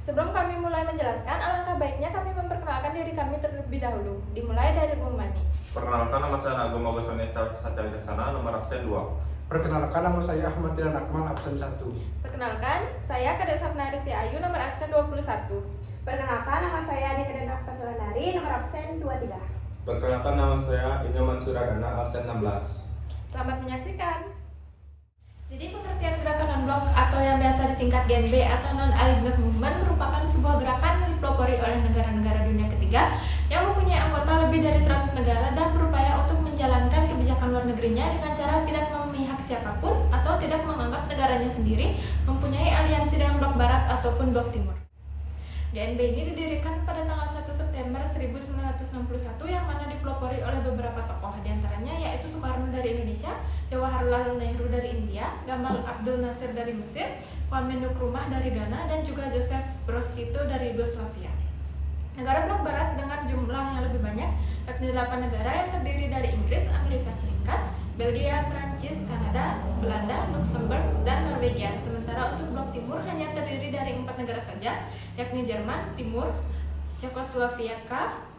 Sebelum kami mulai menjelaskan, alangkah baiknya kami memperkenalkan diri kami terlebih dahulu. Dimulai dari Bung Mani. Perkenalkan, nama saya Agung Augustinus Satya Wicaksana, nomor absen 2. Perkenalkan, nama saya Ahmad Dilan Akmal, absen 1. Perkenalkan, saya Kadek Safna Aristi Ayu, nomor absen 21. Perkenalkan, nama saya Adika Dana Oktaviandari, nomor absen 23. Perkenalkan, nama saya Inyoman Suradana, absen 16. Selamat menyaksikan. Jadi pengertian gerakan non-blok atau yang biasa disingkat GNB atau Non-Aligned Movement merupakan sebuah gerakan yang dipelopori oleh negara-negara dunia ketiga yang mempunyai anggota lebih dari 100 negara dan berupaya untuk menjalankan kebijakan luar negerinya dengan cara tidak memihak siapapun atau tidak menganggap negaranya sendiri mempunyai aliansi dengan blok barat ataupun blok timur. GNB ini didirikan pada tanggal 1 September 1961 yang mana dipelopori oleh beberapa tokoh, diantaranya yaitu Soekarno dari Indonesia, Jawaharlal Nehru dari India, Gamal Abdul Nasir dari Mesir, Kwame Nkrumah dari Ghana, dan juga Joseph Broz Tito dari Yugoslavia. Negara blok barat dengan jumlah yang lebih banyak, yakni 8 negara yang terdiri dari Inggris, Amerika Serikat, Belgia, Prancis, Kanada, Belanda, Luxembourg, dan Norwegia. Sementara untuk blok timur hanya terdiri dari 4 negara saja, yakni Jerman, Timur, Cekoslovakia,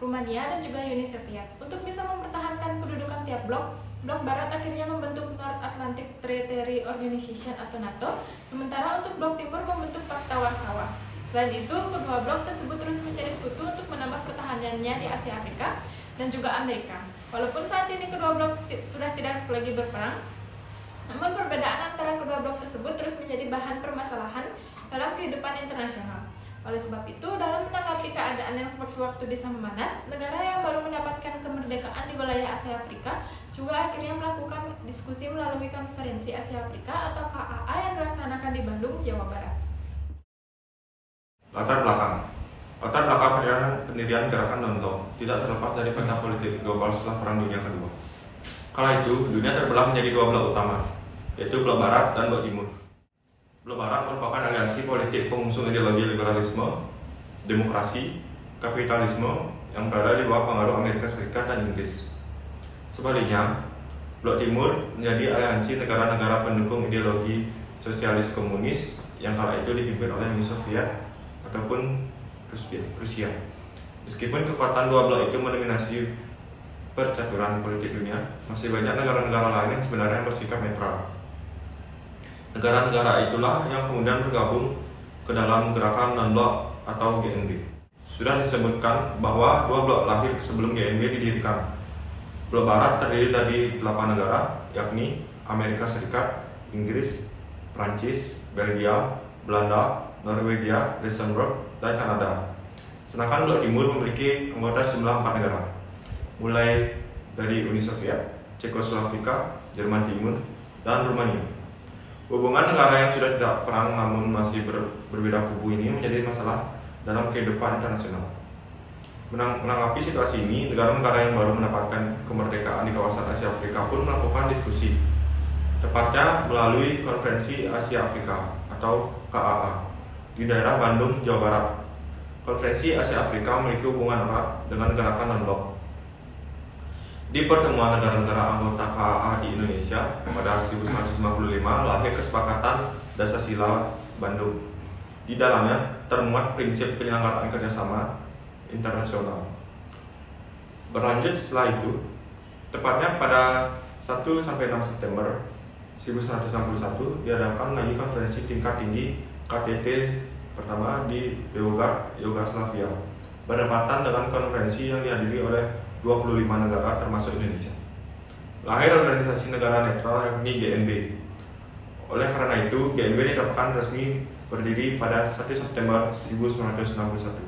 Rumania, dan juga Uni Soviet. Untuk bisa mempertahankan kedudukan tiap blok, blok barat akhirnya membentuk North Atlantic Treaty Organization atau NATO, sementara untuk blok timur membentuk Pakta Warsawa. Selain itu, kedua blok tersebut terus mencari sekutu untuk menambah pertahanannya di Asia Afrika dan juga Amerika. Walaupun saat ini kedua blok sudah tidak lagi berperang, namun perbedaan antara kedua blok tersebut terus menjadi bahan permasalahan dalam kehidupan internasional. Oleh sebab itu, dalam menanggapi keadaan yang sewaktu-waktu bisa memanas, negara yang baru mendapatkan kemerdekaan di wilayah Asia Afrika juga akhirnya melakukan diskusi melalui Konferensi Asia Afrika atau KAA yang dilaksanakan di Bandung, Jawa Barat. Latar belakang pendirian gerakan non-blok tidak terlepas dari peta politik global setelah Perang Dunia Kedua. Kala itu, dunia terbelah menjadi 2 blok utama, yaitu blok barat dan blok timur. Blok barat merupakan aliansi politik pengusung ideologi liberalisme, demokrasi, kapitalisme yang berada di bawah pengaruh Amerika Serikat dan Inggris. Sebaliknya, blok timur menjadi aliansi negara-negara pendukung ideologi sosialis komunis yang kala itu dipimpin oleh Uni Soviet ataupun Rusia. Meskipun kekuatan 2 blok itu mendominasi percaturan politik dunia, masih banyak negara-negara lain yang sebenarnya bersikap netral. Negara-negara itulah yang kemudian bergabung ke dalam gerakan non-blok atau GNB. Sudah disebutkan bahwa 2 blok lahir sebelum GNB didirikan. Blok barat terdiri dari 8 negara, yakni Amerika Serikat, Inggris, Prancis, Belgia, Belanda, Norwegia, Luxembourg, dan Kanada. Sedangkan blok timur memiliki anggota sejumlah 4 negara, mulai dari Uni Soviet, Cekoslovakia, Jerman Timur, dan Rumania. Hubungan negara yang sudah tidak perang namun masih berbeda kubu ini menjadi masalah dalam kehidupan internasional. Menanggapi situasi ini, negara-negara yang baru mendapatkan kemerdekaan di kawasan Asia Afrika pun melakukan diskusi, tepatnya melalui Konferensi Asia Afrika atau KAA di daerah Bandung, Jawa Barat. Konferensi Asia Afrika memiliki hubungan erat dengan gerakan non-blok. Di pertemuan negara-negara anggota KAA di Indonesia pada 1955 lahir kesepakatan Dasar-Sila Bandung. Di dalamnya termuat prinsip penyelenggaraan kerjasama internasional. Berlanjut setelah itu, tepatnya pada 1-6 September 1961 diadakan lagi konferensi tingkat tinggi KTT pertama di Beograd, Yugoslavia, berdekatan dengan konferensi yang dihadiri oleh 25 negara termasuk Indonesia. Lahir organisasi negara netral yakni GNB. Oleh karena itu, GNB ditetapkan resmi berdiri pada 1 September 1961.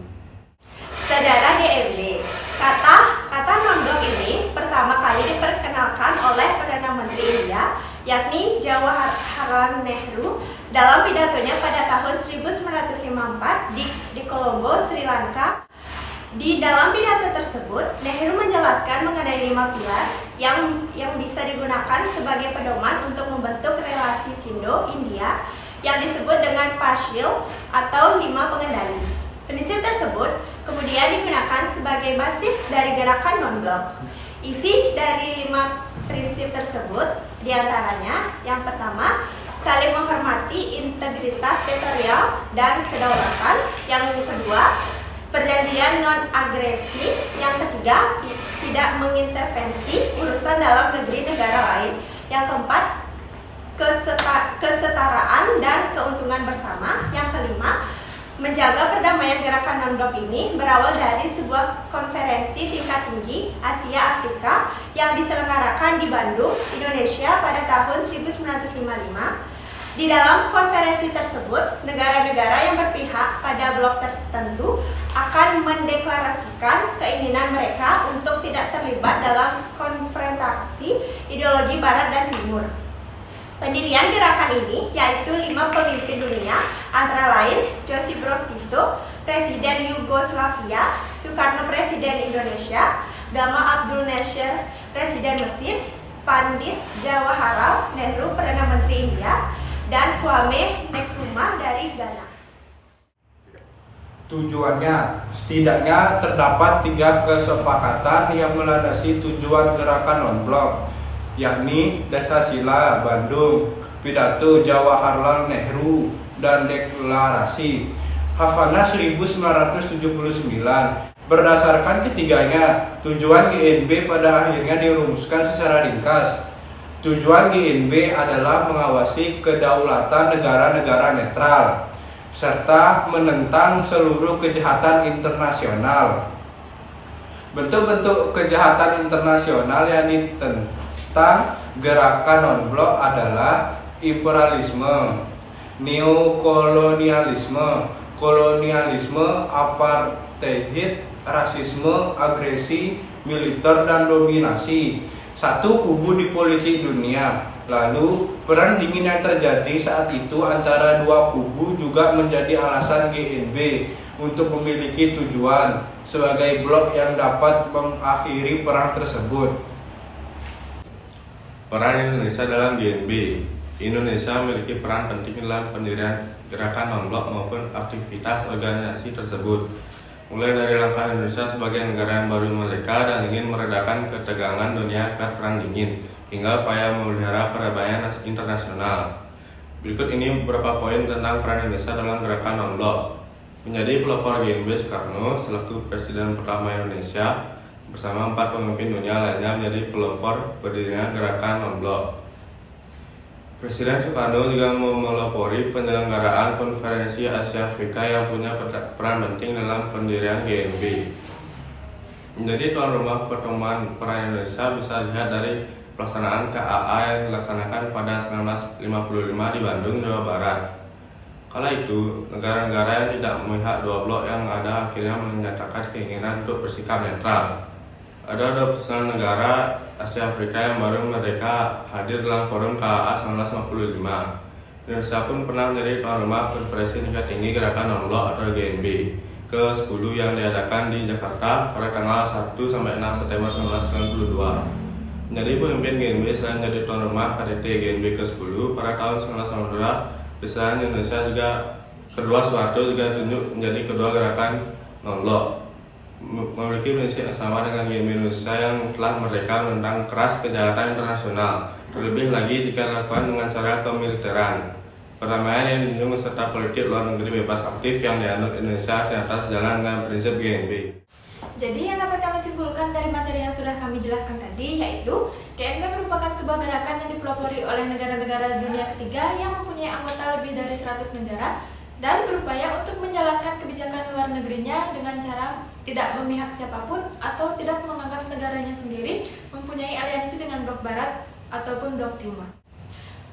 Saudara GNB, kata non-blok ini pertama kali diperkenalkan oleh Perdana Menteri India, yakni Jawaharlal Nehru dalam pidatonya pada tahun 1954 di Colombo, Sri Lanka. Di dalam pidato tersebut, Nehru menjelaskan mengenai 5 pilar yang bisa digunakan sebagai pedoman untuk membentuk relasi Indo-India yang disebut dengan PASHIL atau 5 pengendali. Prinsip tersebut kemudian digunakan sebagai basis dari gerakan non-blok. Isi dari 5 prinsip tersebut diantaranya yang pertama, saling menghormati integritas teritorial dan kedaulatan. Yang kedua, perjanjian non-agresi. Yang ketiga, tidak mengintervensi urusan dalam negeri negara lain. Yang keempat, kesetaraan dan keuntungan bersama. Yang kelima, menjaga perdamaian gerakan non-blok ini berawal dari sebuah konferensi tingkat tinggi Asia Afrika yang diselenggarakan di Bandung, Indonesia pada tahun 1955. Di dalam konferensi tersebut, negara-negara yang berpihak pada blok tertentu akan mendeklarasikan keinginan mereka untuk tidak terlibat dalam konfrontasi ideologi Barat dan Timur. Pendirian gerakan ini yaitu 5 pemimpin dunia, antara lain Josip Broz Tito, Presiden Yugoslavia, Soekarno Presiden Indonesia, Gamal Abdul Nasser, Presiden Mesir, Pandit Jawaharlal Nehru, Perdana Menteri India, dan Kwame Nkrumah dari Ghana. Tujuannya, setidaknya terdapat 3 kesepakatan yang melandasi tujuan gerakan non-blok, yakni Dasar-Sila Bandung, Pidato Jawaharlal Nehru, dan Deklarasi Havana 1979. Berdasarkan ketiganya, tujuan GNB pada akhirnya dirumuskan secara ringkas. Tujuan GNB adalah mengawasi kedaulatan negara-negara netral, serta menentang seluruh kejahatan internasional. Bentuk-bentuk kejahatan internasional yang ditentang gerakan non-blok adalah imperialisme, neokolonialisme, kolonialisme, apartheid, rasisme, agresi, militer, dan dominasi. Satu kubu di politik dunia. Lalu, perang dingin yang terjadi saat itu antara dua kubu juga menjadi alasan GNB untuk memiliki tujuan sebagai blok yang dapat mengakhiri perang tersebut. Peran Indonesia dalam GNB. Indonesia memiliki peran penting dalam pendirian gerakan non-blok maupun aktivitas organisasi tersebut. Mulai dari langkah Indonesia sebagai negara yang baru merdeka dan ingin meredakan ketegangan dunia akibat perang dingin, hingga upaya memelihara perdamaian internasional. Berikut ini beberapa poin tentang peran Indonesia dalam gerakan non-blok. Menjadi pelopor GNB, Soekarno selaku Presiden pertama Indonesia bersama 4 pemimpin dunia lainnya menjadi pelopor berdirinya gerakan non-blok. Presiden Soekarno juga memelopori penyelenggaraan konferensi Asia Afrika yang punya peran penting dalam pendirian GNB. Menjadi tuan rumah pertemuan peran Indonesia bisa dilihat dari pelaksanaan KAA yang dilaksanakan pada 1955 di Bandung, Jawa Barat. Kala itu, negara-negara yang tidak memihak dua blok yang ada akhirnya menyatakan keinginan untuk bersikap netral. Ada 29 negara Asia Afrika yang baru merdeka hadir dalam forum KAA 1955. Indonesia pun pernah menjadi tuan rumah konferensi tingkat tinggi gerakan non-blok atau GNB ke-10 yang diadakan di Jakarta pada tanggal 1 sampai 6 September 1992. Menjadi pemimpin GNB selain menjadi tuan rumah KTT GNB ke-10 pada tahun 1992, Presiden Indonesia juga kedua Soeharto juga tunjuk menjadi kedua gerakan non-blok. Memiliki prinsip yang sama dengan GNB Indonesia yang telah merdeka menentang keras kejahatan internasional, terlebih lagi jika dilakukan dengan cara kemiliteran. Perdamaian yang dijunjung serta politik luar negeri bebas aktif yang dianut Indonesia ternyata sejalan dengan prinsip GNB. Jadi yang dapat kami simpulkan dari materi yang sudah kami jelaskan tadi yaitu GNB merupakan sebuah gerakan yang dipelopori oleh negara-negara dunia ketiga yang mempunyai anggota lebih dari 100 negara dan berupaya untuk menjalankan kebijakan luar negerinya dengan cara tidak memihak siapapun atau tidak menganggap negaranya sendiri mempunyai aliansi dengan blok barat ataupun blok timur.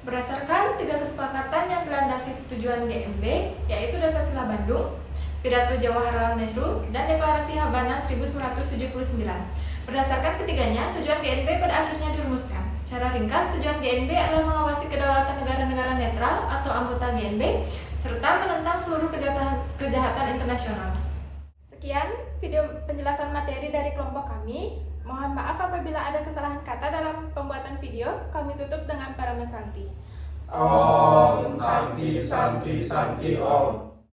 Berdasarkan 3 kesepakatan yang melandasi tujuan GNB, yaitu Dasar-Sila Bandung, Pidato Jawaharlal Nehru, dan Deklarasi Havana 1979. Berdasarkan ketiganya, tujuan GNB pada akhirnya dirumuskan. Secara ringkas, tujuan GNB adalah mengawasi kedaulatan negara-negara netral atau anggota GNB, serta menentang seluruh kejahatan internasional. Sekian video penjelasan materi dari kelompok kami. Mohon maaf apabila ada kesalahan kata dalam pembuatan video. Kami tutup dengan Parama Santi. Om Santi Santi Santi Om.